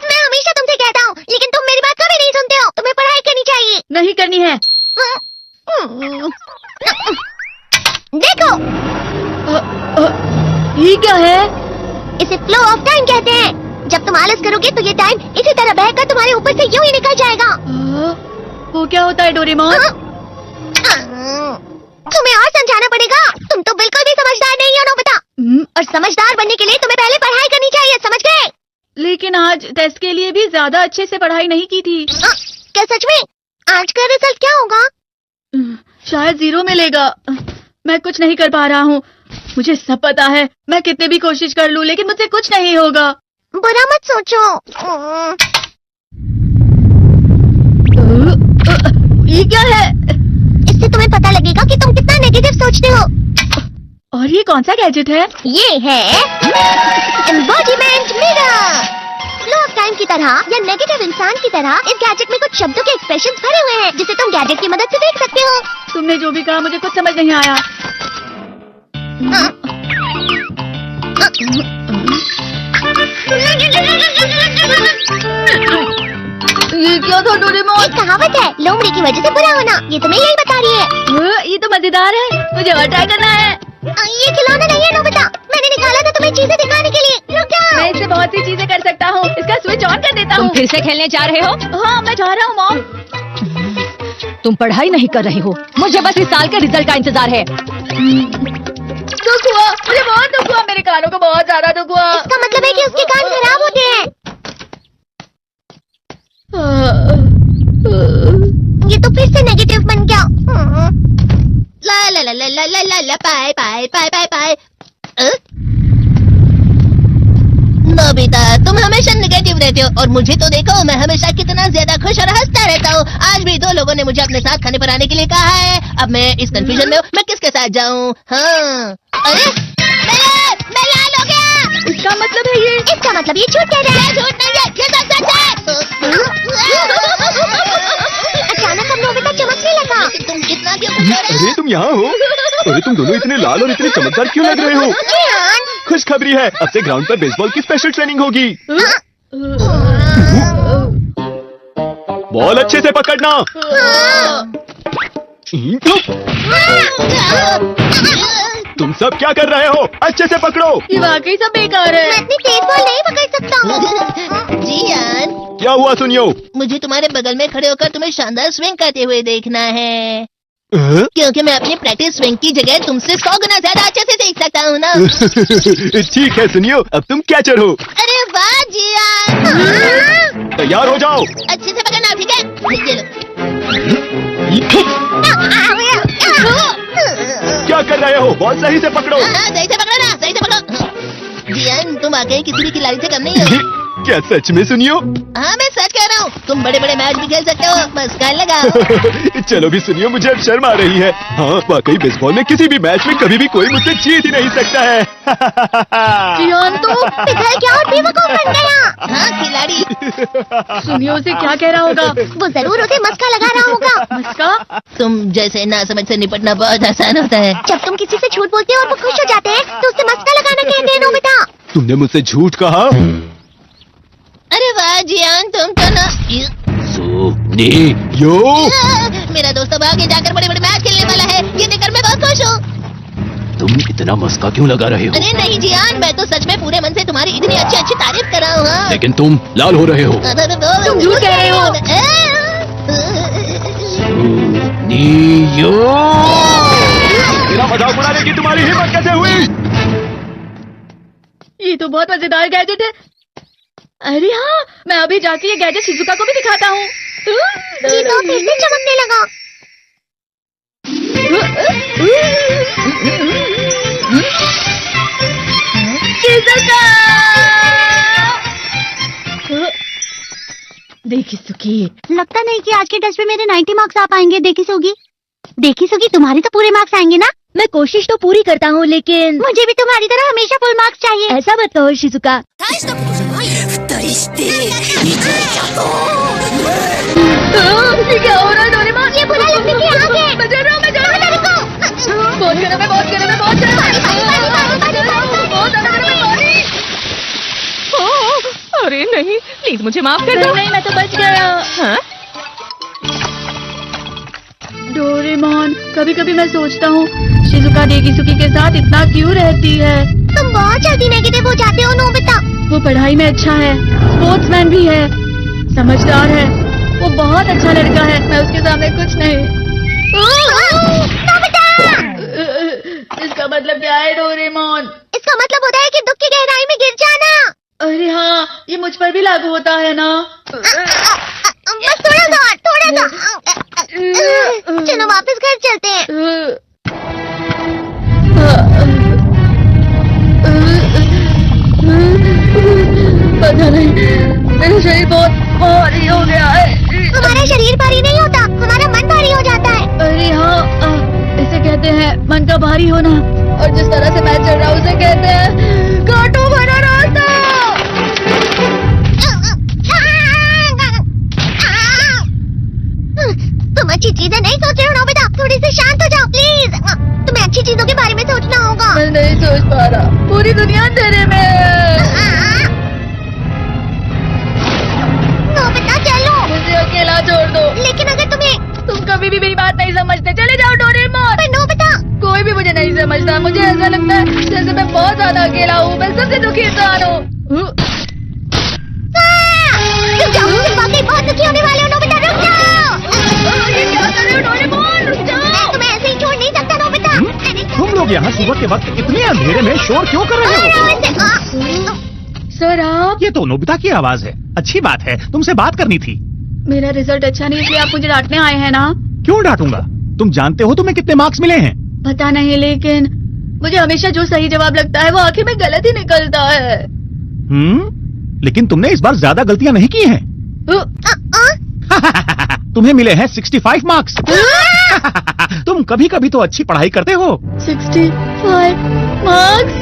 मैं हमेशा तुमसे कहता हूँ, लेकिन तुम मेरी बात कभी नहीं सुनते हो। तुम्हें पढ़ाई करनी चाहिए। नहीं करनी है। देखो, ये क्या है? इसे फ्लो ऑफ टाइम कहते हैं। जब तुम आलस करोगे तो ये टाइम इसी तरह बहकर तुम्हारे ऊपर से यूं ही निकल जाएगा। वो क्या होता है डोरेमोन? तुम्हें और समझाना पड़ेगा। तुम तो बिल्कुल भी समझदार नहीं हो नोबिता। और समझदार बनने के लिए तुम्हें पहले पढ़ाई करनी चाहिए, समझ गए? लेकिन आज टेस्ट के लिए भी ज्यादा अच्छे से पढ़ाई नहीं की थी। क्या सच में? आज का रिजल्ट क्या होगा? शायद 0 मिलेगा। मैं कुछ नहीं कर पा रहा हूँ। मुझे सब पता है। मैं कितनी भी कोशिश कर लूँ, लेकिन मुझसे कुछ नहीं होगा। बुरा मत सोचो। ये क्या है? इससे तुम्हें पता लगेगा कि तुम कितना नेगेटिव सोचते हो। और ये कौन सा गैजेट है? ये है embodiment mirror. Flow of time की तरह या नेगेटिव इंसान की तरह इस गैजेट में कुछ शब्दों के एक्सप्रेशंस भरे हुए हैं, जिसे तुम गैजेट की मदद से देख सकते हो। तुमने जो भी कहा मुझे कुछ समझ नहीं आया। ये क्या था डोरेमोन? एक कहावत है, लोमड़ी की वजह से बुरा होना। ये तुम्हें यही बता रही है। ये तो मजेदार है। मुझे और ट्राई करना है। ये खिलौना नहीं है नोबिता। मैंने निकाला था तुम्हें चीजें दिखाने के लिए। रुक जाओ। मैं इससे बहुत सी चीजें कर सकता हूँ। इसका स्विच ऑन कर देता हूँ। तुम फिर से खेलने जा रहे हो? हाँ, मैं जा रहा हूँ मॉम। तुम पढ़ाई नहीं कर रहे हो। मुझे बस इस साल के रिजल्ट का इंतजार है। दुख हुआ, मुझे बहुत दुख हुआ। मेरे कानों को बहुत ज्यादा दुख हुआ। इसका मतलब है कि उसके कान खराब होते हैं। ये तो फिर से नेगेटिव बन गया। ला ला ला ला ला ला ला ला पाए पाए पाए पाए पाए। नोबिता, तुम हमेशा नेगेटिव रहते हो और मुझे तो देखो, मैं हमेशा कितना ज्यादा खुश और हंसता रहता हूँ। आज भी 2 लोगों ने मुझे अपने साथ खाने पर आने के लिए कहा है। अब मैं इस कंफ्यूजन में हूँ, मैं किसके साथ जाऊँ? हाँ, अरे मैं लाल हो गया। इसका मतलब है ये? इसका मतलब ये झूठ कह रहा है। झूठ नहीं है, ये सच है। अचानक अब नोबिता चमकने लगा। तुम कितना क्यों खुश हो रहे हो? अरे तुम यहाँ हो? अरे तुम दोनों इतने लाल और इतने चमकदार क्यों लग रहे हो? खुशखबरी है, अब से ग्राउंड पर बेसबॉल की स्पेशल ट्रेनिंग होगी। बॉल अच्छे से पकड़ना। तुम सब क्या कर रहे हो? अच्छे से पकड़ो। ये वाकई सब बेकार है। मैं इतनी तेज बॉल नहीं पकड़ सकता हूँ। जियान, क्या हुआ सुनियो? मुझे तुम्हारे बगल में खड़े होकर तुम्हें शानदार स्विंग करते हुए देखना है। क्योंकि मैं अपनी प्रैक्टिस स्विंग की जगह तुमसे 100 गुना ज्यादा अच्छे से देख सकता हूँ ना। ठीक है सुनियो, अब तुम कैचर हो। अरे वाह जियान। तैयार हो जाओ। अच्छे से पकड़ना, ठीक है? ये लो। क्या कर रहे हो? बॉल सही से पकड़ो। सही से पकड़ो ना, सही से पकड़ो। जियान, तुम आगे किसी भी खिलाड़ी से कम नहीं हो। क्या सच में सुनियो? हाँ, मैं सच कह रहा हूँ। तुम बड़े बड़े मैच भी खेल सकते हो, बस कर लगाओ। चलो भी सुनियो, मुझे अब शर्म आ रही है। हाँ, वाकई बेसबॉल में किसी भी मैच में कभी भी कोई मुझसे जीत ही नहीं सकता है। जियान तो पिघल क्या और बेवकूफ बन गया। हाँ, खिलाड़ी। सुनियो से क्या कह रहा होगा? वो जरूर उसे मस्का लगा रहा होगा। मस्का? तुम जैसे नासमझ से निपटना बहुत आसान होता है। जब तुम किसी से झूठ बोलते हो और वो खुश हो जाते हैं, तो उससे मस्का लगाना कहते हैं नोबिता। तुमने मुझसे झूठ कहा? अरे वाह जियान, तुम तो ना। यो, मेरा दोस्त अब आगे जाकर बड़े बड़े मैच खेलने वाला है। ये देखकर मैं बहुत खुश हूँ। तुम इतना मस्का क्यों लगा रहे हो? अरे नहीं जियान, मैं तो सच में पूरे मन से तुम्हारी इतनी अच्छी अच्छी तारीफ कर रहा हूँ। हाँ। लेकिन तुम लाल हो रहे हो। तुम झूठ कह रहे हो। मेरा मजाक उड़ाने की तुम्हारी हिम्मत कैसे हुई? ये तो बहुत मजेदार गैजेट है। अरे हाँ, मैं अभी जाके ये गैजेट शिजुका को भी दिखाता हूँ। चीता फिर से चमकने लगा। शिजुका! देखी सुखी, लगता नहीं कि आज के टेस्ट में मेरे 90 मार्क्स आ पाएंगे। देखी सुगी, तुम्हारे तो पूरे मार्क्स आएंगे ना? मैं कोशिश तो पूरी करता हूँ, लेकिन मुझे भी तुम्हारी तरह हमेशा फुल मार्क्स चाहिए। ऐसा मत कहो शिजुका। ये क्या हो रहा है डोरेमोन? ये बुरा लगने के आगे। मैं जा रहा हूँ। बहुत गर्म है। अरे नहीं, प्लीज मुझे माफ कर दो। नहीं, मैं तो बच गया। हाँ? डोरेमोन, कभी कभी मैं सोचता हूँ शिजुका डेकिसुकी के साथ इतना क्यों रहती है। तुम बहुत जल्दी नेगेटिव हो जाते हो नोबिता। वो पढ़ाई में अच्छा है, स्पोर्ट्समैन भी है, समझदार है, वो बहुत अच्छा लड़का है। मैं उसके सामने कुछ नहीं। नोबिता! इसका मतलब क्या है डोरेमोन? इसका मतलब होता है कि दुख की गहराई में गिर जाना। अरे हाँ, ये मुझ पर भी लागू होता है ना। बस थोड़ा सा। चलो वापस घर चलते हैं। पता नहीं, मेरा शरीर बहुत भारी हो गया है। हमारा शरीर भारी नहीं होता, हमारा मन भारी हो जाता है। अरे हाँ, इसे कहते हैं मन का भारी होना। और जिस तरह से मैं चल रहा हूँ उसे कहते हैं कांटों भरा रास्ता। तुम अच्छी चीजें नहीं सोच रहे हो नोबिता, थोड़ी सी शांत हो जाओ प्लीज। तुम्हें अच्छी चीजों के बारे में सोचना होगा। मैं नहीं सोच पा रहा, पूरी दुनिया तेरे में है। नोबिता चलो। मुझे अकेला छोड़ दो। लेकिन अगर तुम कभी भी मेरी बात नहीं समझते। चले जाओ डोरेमोन। पर नोबिता। कोई भी मुझे नहीं समझता। मुझे ऐसा लगता है जैसे मैं बहुत ज्यादा अकेला हूँ। मैं सबसे दुखी इंसान हूँ। रुक जाओ, तुम वाकई बहुत दुखी होने वाले हो नोबिता, रुक जाओ। ये क्या कर रहे हो डोरेमोन? रुक जाओ। मैं तुम्हें ऐसे ही छोड़ नहीं सकता नोबिता। तुम लोग यहाँ सुबह के वक्त इतने अंधेरे में शोर क्यों कर रहे हो? सर आप? ये तो नोबिता की आवाज है। अच्छी बात है, तुमसे बात करनी थी। मेरा रिजल्ट अच्छा नहीं इसलिए आप मुझे डांटने आए हैं ना? क्यों डांटूंगा? तुम जानते हो तुम्हें कितने मार्क्स मिले हैं? पता नहीं, लेकिन मुझे हमेशा जो सही जवाब लगता है वो आखिर में गलत ही निकलता है। लेकिन तुमने इस बार ज्यादा गलतियां नहीं की हैं। तुम्हें मिले हैं 65 मार्क्स। तुम कभी कभी तो अच्छी पढ़ाई करते हो। 65 मार्क्स?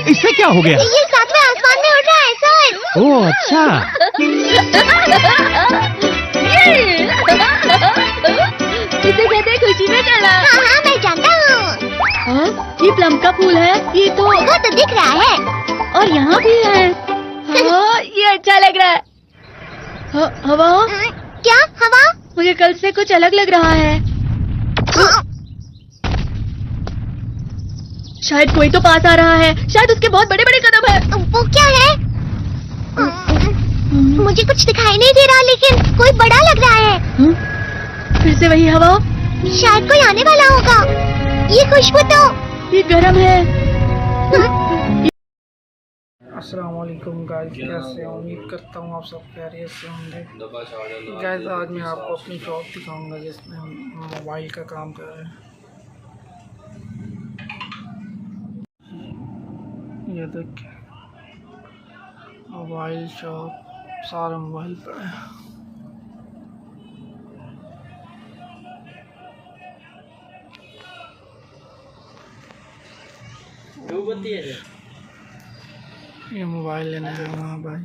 इससे क्या हो गया? ये सातवें आसमान में उड़ रहा है सर। ओह अच्छा। इसे कहते हैं खुशी में चला। हाँ मैं जानता हूँ। ये प्लम का फूल है। ये तो वो तो दिख रहा है। और यहाँ भी है। हाँ, ये अच्छा लग रहा है। हवा? क्या हवा? मुझे कल से कुछ अलग लग रहा है। शायद कोई तो पास आ रहा है। शायद उसके बहुत बड़े बड़े कदम है। वो क्या है? मुझे कुछ दिखाई नहीं दे रहा, लेकिन कोई बड़ा लग रहा है। फिर से वही हवा। शायद कोई आने वाला होगा। ये खुशबू तो ये गर्म है। अस्सलाम वालेकुम गाइस, कैसे हैं? उम्मीद करता हूँ आप सब खैरियत से होंगे। गाइस आज मैं आपको अपनी शॉप दिखाऊंगा जिसमें हम मोबाइल का काम कर रहे हैं। ये देखिए मोबाइल शॉप, सारे मोबाइल पड़े हैं। ये मोबाइल लेना है वहाँ भाई।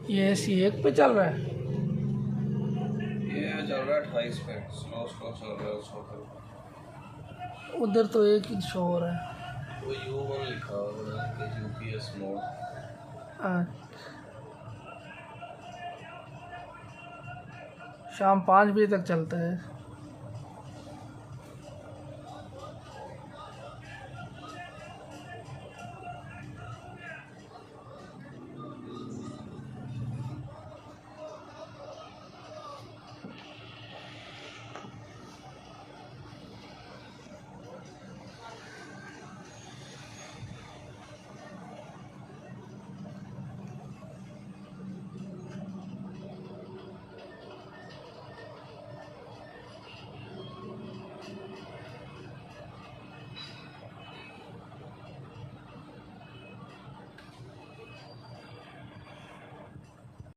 ये C1 पे चल रहा है। ये चल रहा है 28 पे, स्लो स्लो चल रहा है उसको। उधर तो एक ही शो हो रहा है। वो U1 लिखा हुआ है, UPS मोड। शाम 5 बजे तक चलता है।